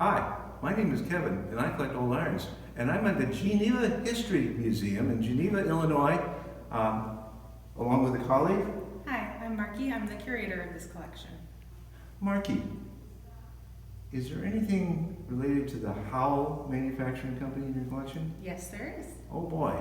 Hi, my name is Kevin, and I collect old irons. And I'm at the Geneva History Museum in Geneva, Illinois, um, along with a colleague, Hi, I'm Marky. I'm the curator of this collection. Marky. Is there anything related to the Howell Manufacturing Company in your collection? Yes, there is. Oh boy.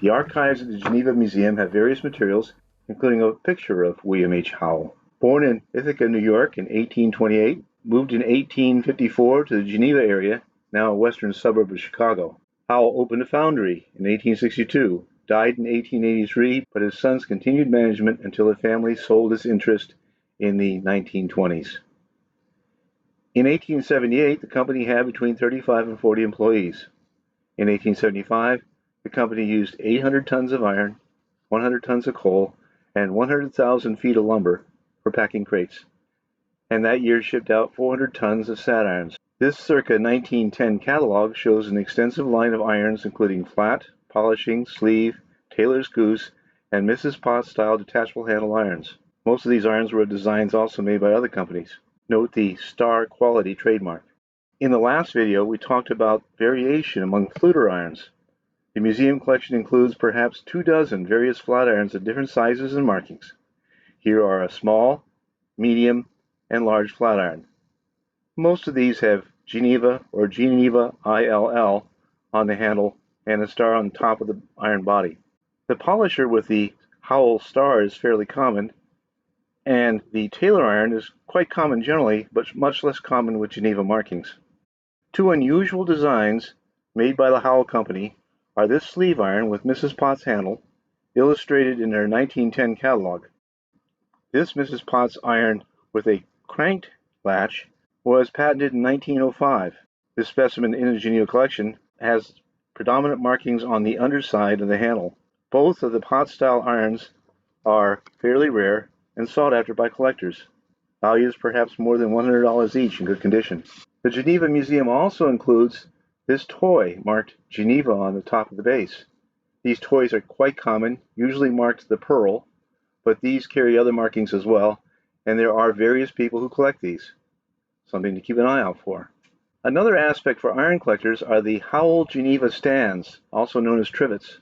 The archives of the Geneva Museum have various materials, including a picture of William H. Howell. Born in Ithaca, New York in 1828, moved in 1854 to the Geneva area, now a western suburb of Chicago. Howell opened a foundry in 1862, died in 1883, but his sons continued management until the family sold its interest in the 1920s. In 1878, the company had between 35 and 40 employees. In 1875, the company used 800 tons of iron, 100 tons of coal, and 100,000 feet of lumber for packing crates, and that year shipped out 400 tons of sad irons. This circa 1910 catalog shows an extensive line of irons including flat, polishing, sleeve, tailor's goose, and Mrs. Potts style detachable handle irons. Most of these irons were designs also made by other companies. Note the star quality trademark. In the last video, we talked about variation among fluter irons. The museum collection includes perhaps 24 various flat irons of different sizes and markings. Here are a small, medium, and large flat iron. Most of these have Geneva or Geneva ILL on the handle and a star on top of the iron body. The polisher with the Howell star is fairly common, and the Taylor iron is quite common generally, but much less common with Geneva markings. Two unusual designs made by the Howell Company are this sleeve iron with Mrs. Potts handle, illustrated in their 1910 catalog. This Mrs. Potts iron with a cranked latch was patented in 1905. This specimen in the Geneva collection has predominant markings on the underside of the handle. Both of the Potts-style irons are fairly rare and sought after by collectors. Values perhaps more than $100 each in good condition. The Geneva Museum also includes this toy marked Geneva on the top of the base. These toys are quite common, usually marked the pearl, but these carry other markings as well, and there are various people who collect these. Something to keep an eye out for. Another aspect for iron collectors are the Howell Geneva stands, also known as trivets.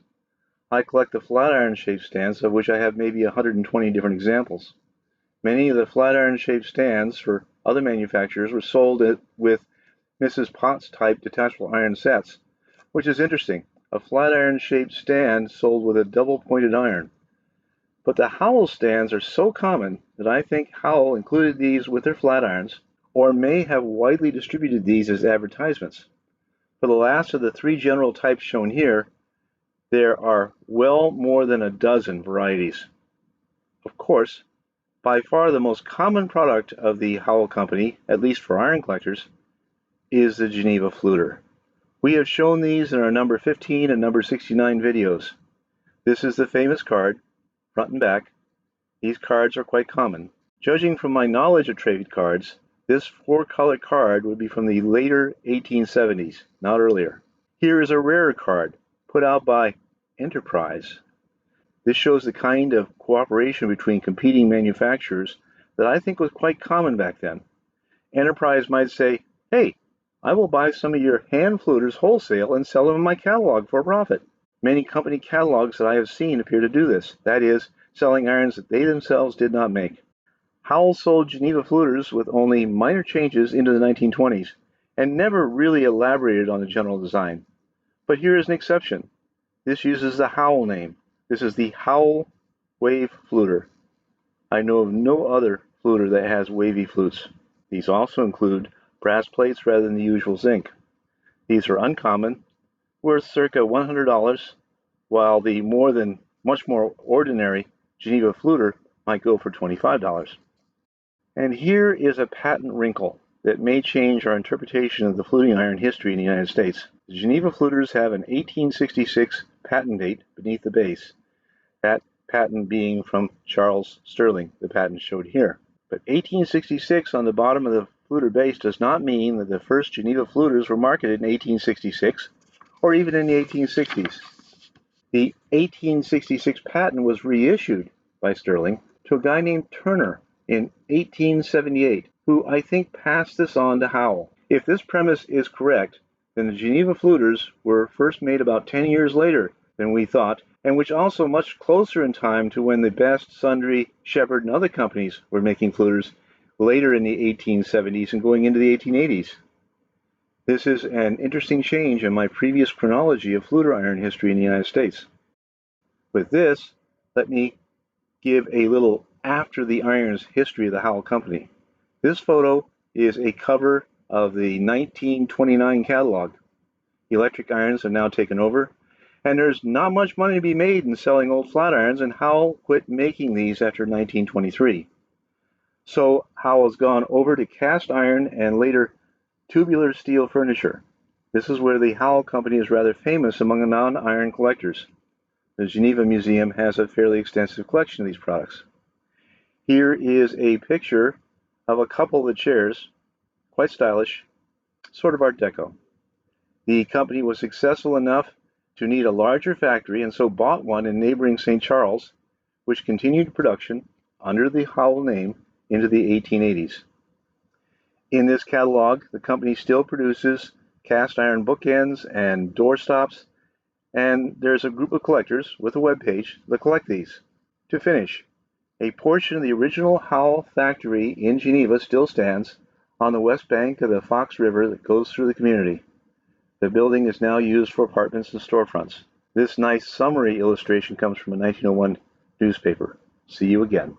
I collect the flat iron shaped stands, of which I have maybe 120 different examples. Many of the flat iron shaped stands for other manufacturers were sold with Mrs. Potts type detachable iron sets, which is interesting. A flat iron shaped stand sold with a double pointed iron. But the Howell stands are so common that I think Howell included these with their flat irons, or may have widely distributed these as advertisements. For the last of the three general types shown here, there are well more than a dozen varieties. Of course, by far the most common product of the Howell Company, at least for iron collectors, is the Geneva fluter. We have shown these in our number 15 and number 69 videos. This is the famous card, front and back. These cards are quite common. Judging from my knowledge of trade cards, this four-color card would be from the later 1870s, not earlier. Here is a rarer card, put out by Enterprise. This shows the kind of cooperation between competing manufacturers that I think was quite common back then. Enterprise might say, "Hey, I will buy some of your hand fluters wholesale and sell them in my catalog for a profit." Many company catalogs that I have seen appear to do this, that is, selling irons that they themselves did not make. Howell sold Geneva fluters with only minor changes into the 1920s and never really elaborated on the general design. But here is an exception. This uses the Howell name. This is the Howell Wave Fluter. I know of no other fluter that has wavy flutes. These also include brass plates rather than the usual zinc. These are uncommon, worth circa $100, while the much more ordinary Geneva fluter might go for $25. And here is a patent wrinkle that may change our interpretation of the fluting iron history in the United States. The Geneva fluters have an 1866 patent date beneath the base, that patent being from Charles Sterling, the patent showed here. But 1866 on the bottom of the fluter base does not mean that the first Geneva fluters were marketed in 1866 or even in the 1860s. The 1866 patent was reissued by Stirling to a guy named Turner in 1878, who I think passed this on to Howell. If this premise is correct, then the Geneva fluters were first made about 10 years later than we thought, and which also much closer in time to when the Best, Sundry, Shepherd, and other companies were making fluters later in the 1870s and going into the 1880s. This is an interesting change in my previous chronology of fluter iron history in the United States. With this, let me give a little after the irons history of the Howell Company. This photo is a cover of the 1929 catalog. Electric irons have now taken over, and there's not much money to be made in selling old flat irons, and Howell quit making these after 1923. So Howell's gone over to cast iron and later tubular steel furniture. This is where the Howell Company is rather famous among the non-iron collectors. The Geneva Museum has a fairly extensive collection of these products. Here is a picture of a couple of the chairs, quite stylish, sort of Art Deco. The company was successful enough to need a larger factory and so bought one in neighboring St. Charles, which continued production under the Howell name into the 1880s. In this catalog, the company still produces cast iron bookends and doorstops, and there's a group of collectors with a web page that collect these. To finish, a portion of the original Howell factory in Geneva still stands on the west bank of the Fox River that goes through the community. The building is now used for apartments and storefronts. This nice summary illustration comes from a 1901 newspaper. See you again.